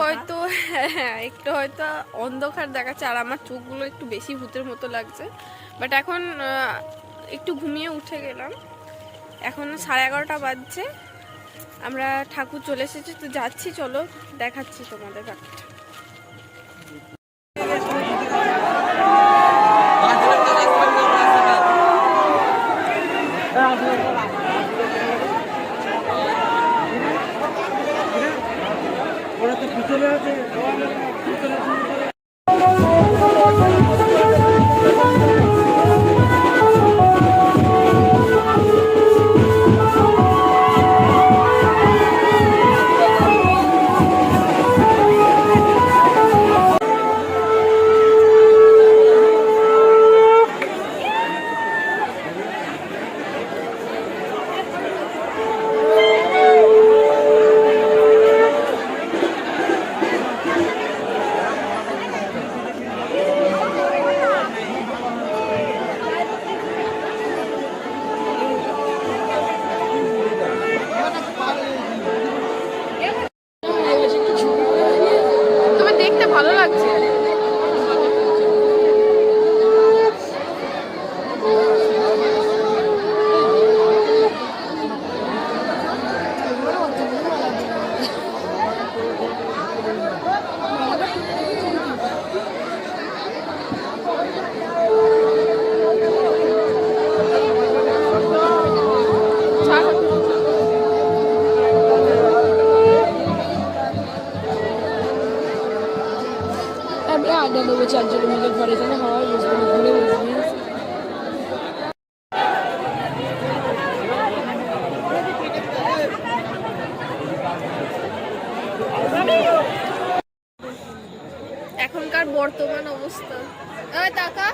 হয়তো হ্যাঁ একটু হয়তো অন্ধকার দেখাচ্ছে আর আমার চোখগুলো একটু বেশি ভূতের মতো লাগছে, বাট এখন একটু ঘুমিয়ে উঠে গেলাম। এখন 11:30 বাজছে, আমরা ঠাকুর চলে এসেছি, তো যাচ্ছি, চলো দেখাচ্ছি তোমাদের ব্যাপারটা। ভালো লাগছে। আড্ডা দেবো চারজন মিলে ঘরে, যেন হাওয়ায় বসবো না, ঘুরে বসবি। এখনকার বর্তমান অবস্থা টাকা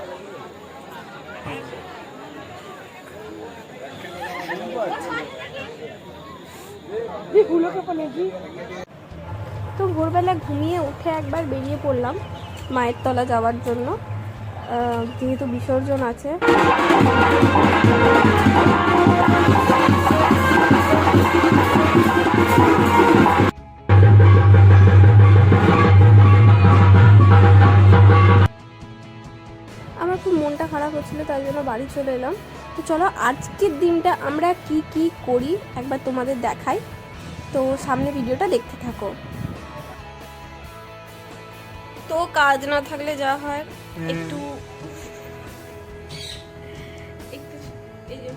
তো ভোরবেলা ঘুমিয়ে উঠে একবার বেরিয়ে পড়লাম মায়ের তলা যাওয়ার জন্য, যেহেতু বিসর্জন আছে। আমার খুব মনটা খারাপ হচ্ছিল, তাই জন্য বাড়ি চলে এলাম। তো চলো আজকের দিনটা আমরা কি কি করি একবার তোমাদের দেখাই, তো সামনে ভিডিওটা দেখতে থাকো। তো কাজ না থাকলে যা হয় একটু একটু এই যে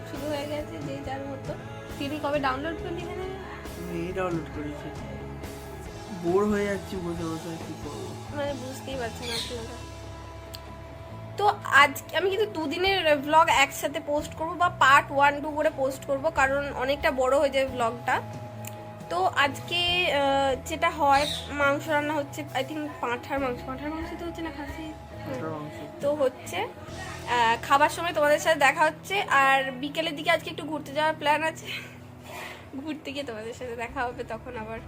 শুরু হয়ে গেছে যে যার মতো। তিনি কবে ডাউনলোড করলি? এখানে ডাউনলোড করেছি, বোর হয়ে যাচ্ছি বসে বসে, কি করবো মানে বুঝতেই পারছি না আপনারা। তো আজকে আমি কিন্তু 2 দিনের ব্লগ একসাথে পোস্ট করব, বা পার্ট 1 2 করে পোস্ট করব, কারণ অনেকটা বড় হয়ে যায় ব্লগটা। তো আজকে যেটা হয়, মাংস রান্না হচ্ছে, আই থিঙ্ক পাঁঠার মাংস তো হচ্ছে না, খাসি তো হচ্ছে। খাবার সময় তোমাদের সাথে দেখা হচ্ছে, আর বিকেলের দিকে আজকে একটু ঘুরতে যাওয়ার প্ল্যান আছে, ঘুরতে গিয়ে তোমাদের সাথে দেখা হবে তখন আবার।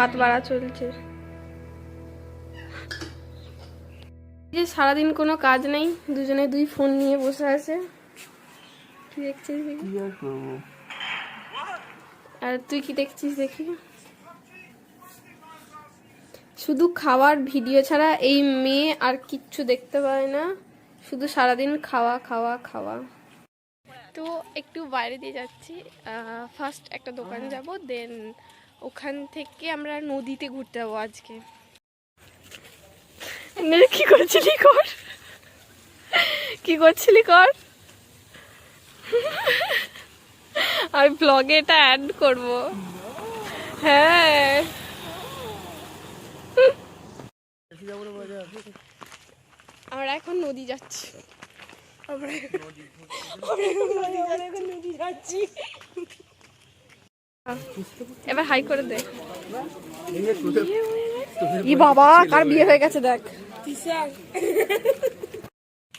ভাত বাড়া চলছে, যে সারাদিন কোনো কাজ নেই, দুজনে 2 ফোন নিয়ে বসে আছে। কি দেখছিস? কি আর করবো। আর তুই কি দেখছিস? দেখি শুধু খাওয়ার ভিডিও ছাড়া এই মেয়ে আর কিচ্ছু দেখতে পায় না, শুধু সারাদিন খাওয়া খাওয়া খাওয়া। তো একটু বাইরে দিয়ে যাচ্ছি, ফার্স্ট একটা দোকান যাব, দেন ওখান থেকে আমরা নদীতে ঘুরতে যাবো আজকে। কি করছিলি কর, কি করছিলি কর, আমি ব্লগে এটা অ্যাড করবো। হ্যাঁ আমরা এখন নদী যাচ্ছি, আমরা এখন নদী যাচ্ছি। এবার হাই করে দে। ই বাবা, কার বিয়ে হয়ে গেছে দেখ।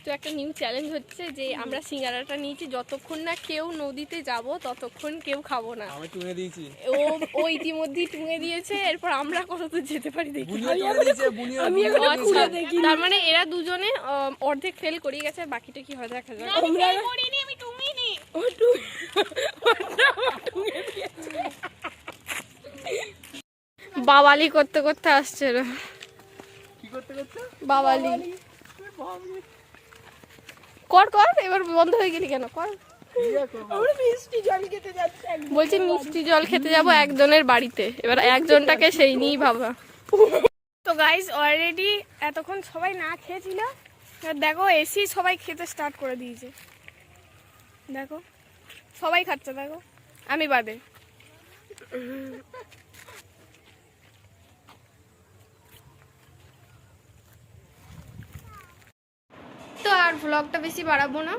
তো একটা নিউ চ্যালেঞ্জ হচ্ছে যে আমরা সিঙ্গারাটা নিয়েছি, যতক্ষণ না কেউ নদীতে যাব ততক্ষণ কেউ খাবো না। আমি টুঙে দিয়েছি। ও ইতিমধ্যেই টুঙে দিয়েছে, এরপর আমরা কতদূর যেতে পারি দেখি। তার মানে এরা দুজনে অর্ধেক ফেল করে গেছে, বাকিটা কি হয় দেখা যাক। বাওয়ালি করতে করতে আসছে এরা। বাওয়ালি কর কর, এবার বন্ধ হয়ে গেলি কেন? কর। বলছি মিষ্টি জল খেতে যাব একজনের বাড়িতে, এবার একজনটাকে সেই নিয়েই ভাবা। তো গাইস অলরেডি এতক্ষণ সবাই না খেয়েছিল, দেখো এসি সবাই খেতে স্টার্ট করে দিয়েছে। দেখো সবাই খাচ্ছে, দেখো আমি বাদে। তো আর ভ্লগটা বেশি বাড়াবো না,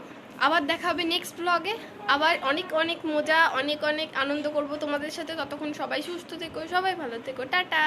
আবার দেখা হবে নেক্সট ভ্লগে। আবার অনেক অনেক মজা, অনেক অনেক আনন্দ করব তোমাদের সাথে। ততক্ষণ সবাই সুস্থ থেকো, সবাই ভালো থেকো, টাটা।